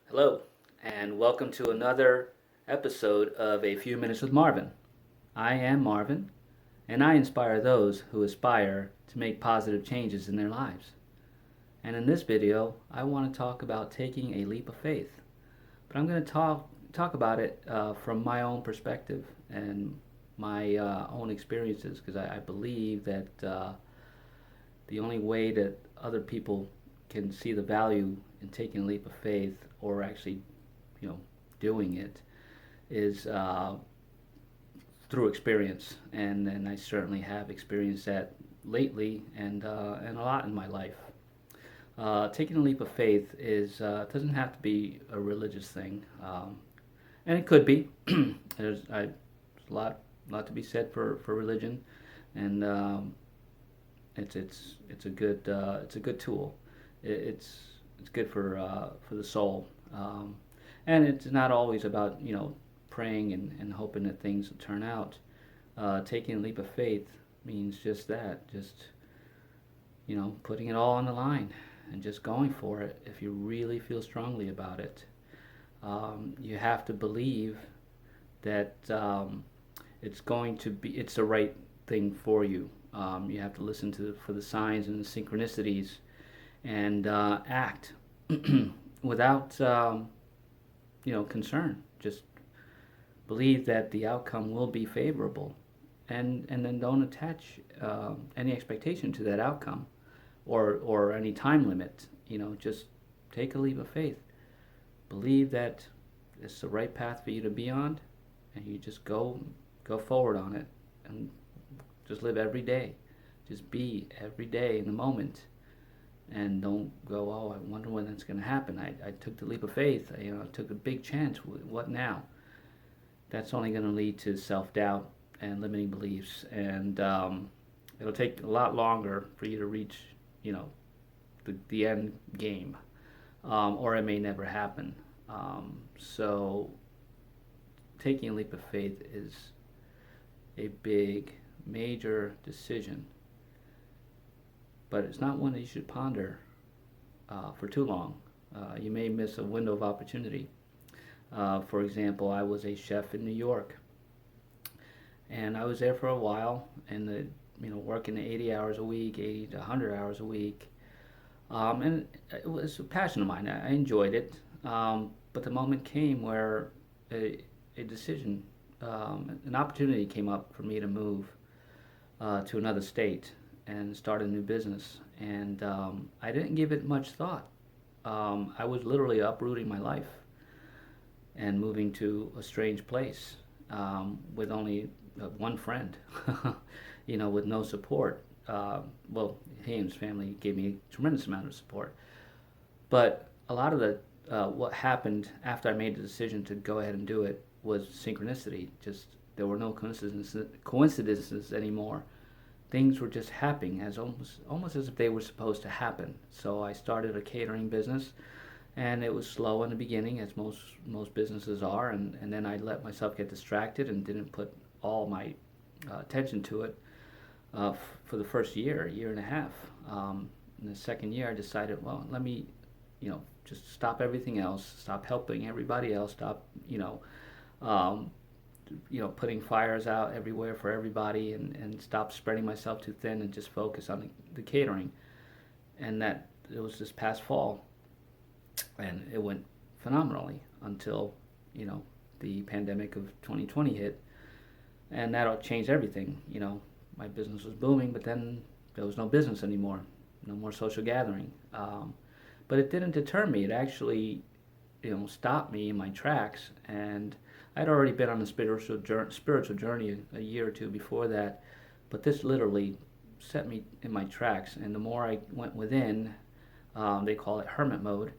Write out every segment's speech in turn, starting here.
Hello, and welcome to another episode of A Few Minutes with Marvin. I am Marvin, and I inspire those who aspire to make positive changes in their lives. And in this video, I want to talk about taking a leap of faith. But I'm going to talk about it from my own perspective and my own experiences, because I believe that the only way that other people can see the value in taking a leap of faith or actually, you know, doing it is through experience, and I certainly have experienced that lately and a lot in my life. Taking a leap of faith is doesn't have to be a religious thing, and it could be. There's a lot to be said for religion, and it's a good tool. It's good for the soul, and it's not always about praying and hoping that things will turn out. Taking a leap of faith means just that, just putting it all on the line and just going for it if you really feel strongly about it. You have to believe that it's the right thing for you. You have to listen for the signs and the synchronicities and act without concern. Just believe that the outcome will be favorable, and then don't attach any expectation to that outcome or any time limit. Just take a leap of faith. Believe that it's the right path for you to be on, and you just go forward on it, and just live every day. Just be every day in the moment, and don't go, oh, I wonder when that's going to happen. I took the leap of faith. I took a big chance. What now? That's only going to lead to self-doubt and limiting beliefs, and it'll take a lot longer for you to reach, the end game, or it may never happen. So taking a leap of faith is a big, major decision, but it's not one that you should ponder for too long. You may miss a window of opportunity. For example, I was a chef in New York, and I was there for a while, and working 80 hours a week, 80 to 100 hours a week, and it was a passion of mine. I enjoyed it, but the moment came where a decision, an opportunity came up for me to move to another state and start a new business, and I didn't give it much thought. I was literally uprooting my life and moving to a strange place with only one friend, with no support. Well, he and his family gave me a tremendous amount of support, but a lot of the what happened after I made the decision to go ahead and do it was synchronicity. Just there were no coincidences anymore. Things were just happening as almost as if they were supposed to happen. So I started a catering business, and it was slow in the beginning, as most businesses are, and then I let myself get distracted and didn't put all my attention to it for the first year and a half. In the second year, I decided, well, let me, just stop everything else, stop helping everybody else, stop, um, putting fires out everywhere for everybody, and stop spreading myself too thin and just focus on the catering. And that it was this past fall, and it went phenomenally until the pandemic of 2020 hit, and that all changed everything. My business was booming, but then there was no business anymore, no more social gathering. But it didn't deter me. It actually stopped me in my tracks, and I'd already been on a spiritual journey a year or two before that, but this literally set me in my tracks. And the more I went within, they call it hermit mode,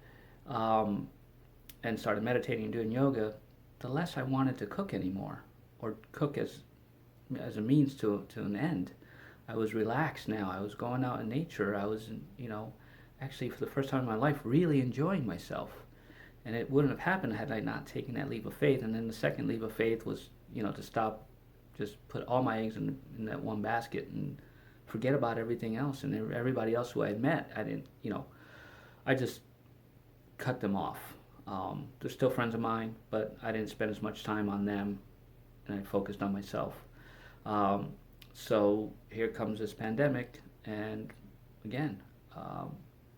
and started meditating and doing yoga, the less I wanted to cook anymore, or cook as a means to an end. I was relaxed now. I was going out in nature. I was, actually for the first time in my life, really enjoying myself. And it wouldn't have happened had I not taken that leap of faith. And then the second leap of faith was, to stop, just put all my eggs in that one basket and forget about everything else and everybody else who I had met. I didn't, I just cut them off. They're still friends of mine, but I didn't spend as much time on them, and I focused on myself. Um, so here comes this pandemic, and again, um,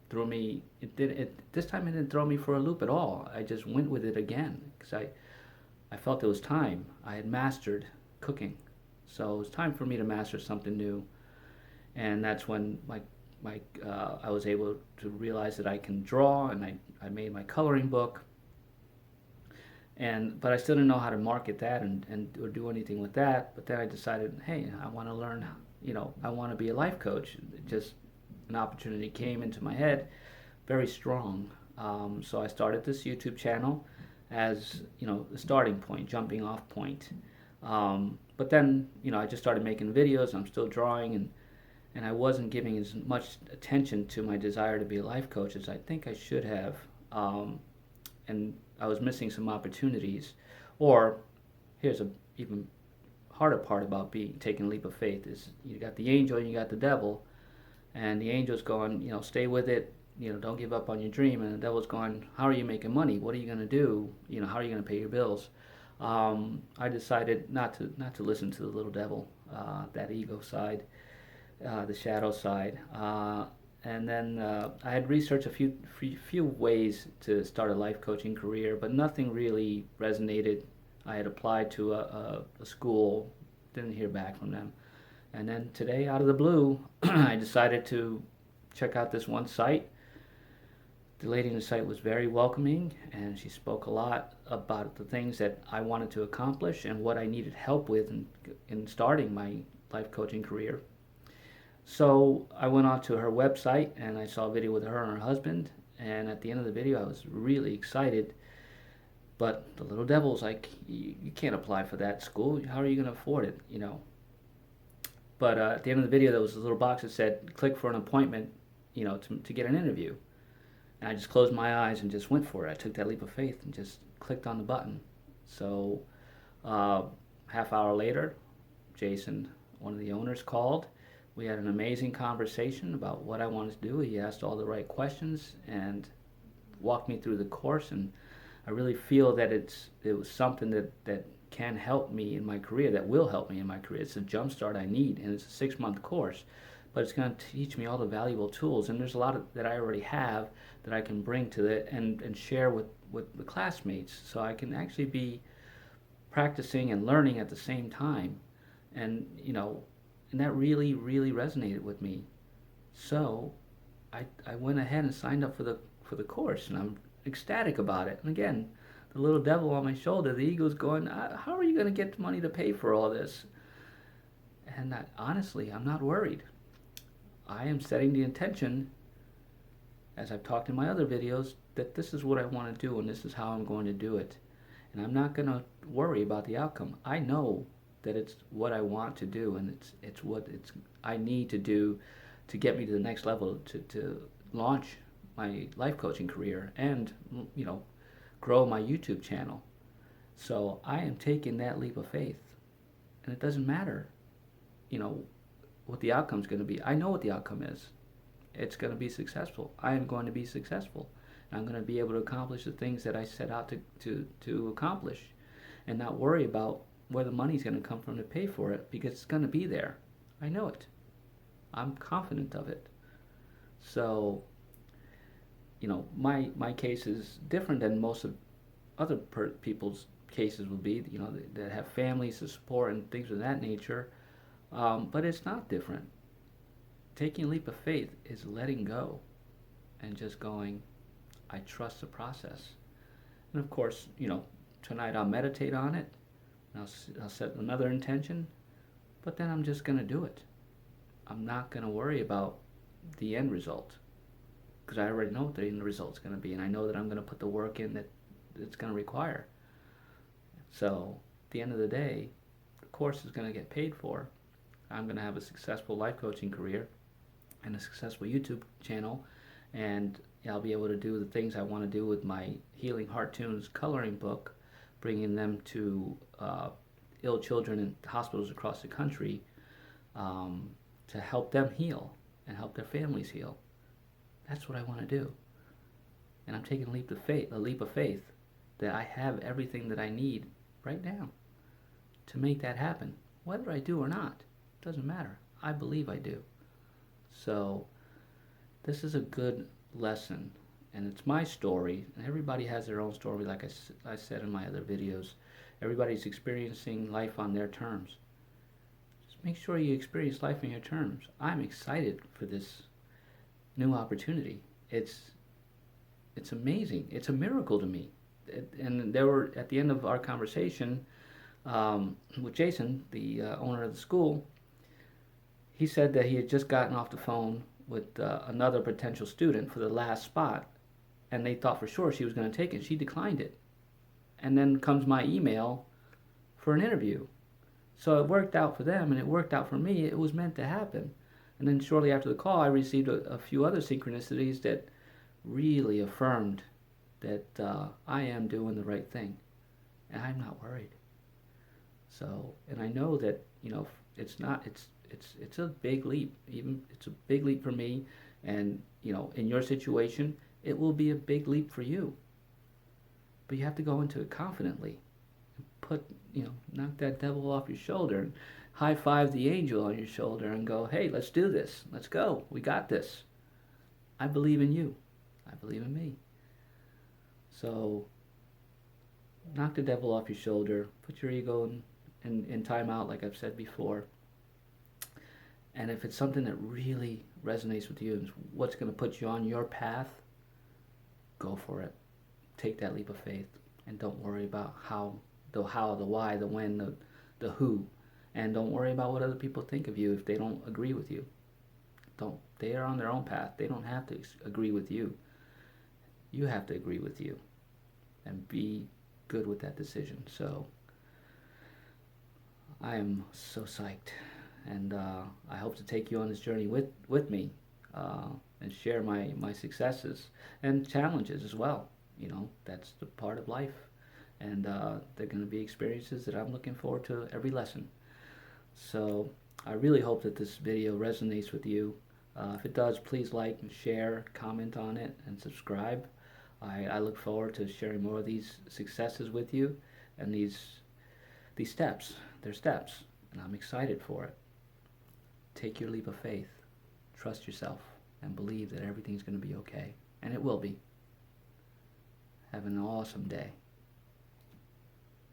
threw me. It did it this time. It didn't throw me for a loop at all. I just went with it again because I felt it was time. I had mastered cooking, so it was time for me to master something new, and that's when I was able to realize that I can draw, and I made my coloring book, and but I still didn't know how to market that and or do anything with that. But then I decided, hey, I want to learn. I want to be a life coach. Just an opportunity came into my head, very strong. So I started this YouTube channel as the starting point, jumping off point. But then I just started making videos. I'm still drawing, and I wasn't giving as much attention to my desire to be a life coach as I think I should have. And I was missing some opportunities. Or here's a even harder part about taking a leap of faith is you got the angel and you got the devil, and the angel's going, stay with it, don't give up on your dream, and the devil's going, how are you making money? What are you going to do? How are you going to pay your bills? I decided not to listen to the little devil, that ego side, the shadow side. And then I had researched a few ways to start a life coaching career, but nothing really resonated. I had applied to a school, didn't hear back from them. And then today, out of the blue, I decided to check out this one site. The lady in the site was very welcoming, and she spoke a lot about the things that I wanted to accomplish and what I needed help with in starting my life coaching career. So I went on to her website and I saw a video with her and her husband. And at the end of the video, I was really excited. But the little devil's like, you can't apply for that school. How are you going to afford it? But at the end of the video, there was a little box that said, click for an appointment, to get an interview. And I just closed my eyes and just went for it. I took that leap of faith and just clicked on the button. So half hour later, Jason, one of the owners, called. We had an amazing conversation about what I wanted to do. He asked all the right questions and walked me through the course. And I really feel that it was something that can help me in my career, that will help me in my career. It's a jump start I need, and it's a 6-month course. But it's going to teach me all the valuable tools. And there's a lot that I already have that I can bring to it and share with the classmates. So I can actually be practicing and learning at the same time. And, and that really, really resonated with me. So I went ahead and signed up for the course, and I'm ecstatic about it. And again, the little devil on my shoulder, the ego's going, how are you going to get the money to pay for all this? And honestly, I'm not worried. I am setting the intention, as I've talked in my other videos, that this is what I want to do and this is how I'm going to do it. And I'm not going to worry about the outcome. I know that it's what I want to do, and it's what I need to do to get me to the next level, to launch my life coaching career and grow my YouTube channel. So I am taking that leap of faith, and it doesn't matter what the outcome's going to be. I know what the outcome is. It's going to be successful. I am going to be successful. I'm going to be able to accomplish the things that I set out to accomplish, and not worry about where the money's going to come from to pay for it, because it's going to be there. I know it. I'm confident of it. So, my case is different than most of other people's cases will be, that have families to support and things of that nature. But it's not different. Taking a leap of faith is letting go and just going, I trust the process. And of course, tonight I'll meditate on it. I'll set another intention, but then I'm just going to do it. I'm not going to worry about the end result, because I already know what the end result's going to be, and I know that I'm going to put the work in that it's going to require. So at the end of the day, the course is going to get paid for. I'm going to have a successful life coaching career and a successful YouTube channel, and I'll be able to do the things I want to do with my Healing Heart Tunes coloring book, bringing them to ill children in hospitals across the country, to help them heal and help their families heal. That's what I want to do. And I'm taking a leap of faith that I have everything that I need right now to make that happen. Whether I do or not, doesn't matter. I believe I do. So this is a good lesson, and it's my story, and everybody has their own story, like I said in my other videos. Everybody's experiencing life on their terms. Just make sure you experience life on your terms. I'm excited for this new opportunity. It's amazing. It's a miracle to me. And there were, at the end of our conversation with Jason, the owner of the school, he said that he had just gotten off the phone with another potential student for the last spot, and they thought for sure she was going to take it. She declined it. And then comes my email for an interview. So it worked out for them, and it worked out for me. It was meant to happen. And then shortly after the call, I received a few other synchronicities that really affirmed that I am doing the right thing, and I'm not worried. So, and I know that, you know, it's not, it's a big leap. Even it's a big leap for me, and you know, in your situation, it will be a big leap for you. But you have to go into it confidently, and knock that devil off your shoulder, and high five the angel on your shoulder, and go, hey, let's do this. Let's go. We got this. I believe in you. I believe in me. So, knock the devil off your shoulder. Put your ego in time out, like I've said before. And if it's something that really resonates with you and what's going to put you on your path, go for it. Take that leap of faith, and don't worry about the why, the when, the who, and don't worry about what other people think of you if they don't agree with you. They are on their own path. They don't have to agree with you. You have to agree with you, and be good with that decision. So I am so psyched, and I hope to take you on this journey with me, and share my successes and challenges as well. You know, that's the part of life, and they're going to be experiences that I'm looking forward to every lesson. So I really hope that this video resonates with you. If it does, please like and share, comment on it, and subscribe. I look forward to sharing more of these successes with you, and these steps. They're steps, and I'm excited for it. Take your leap of faith. Trust yourself, and believe that everything's going to be okay, and it will be. Have an awesome day.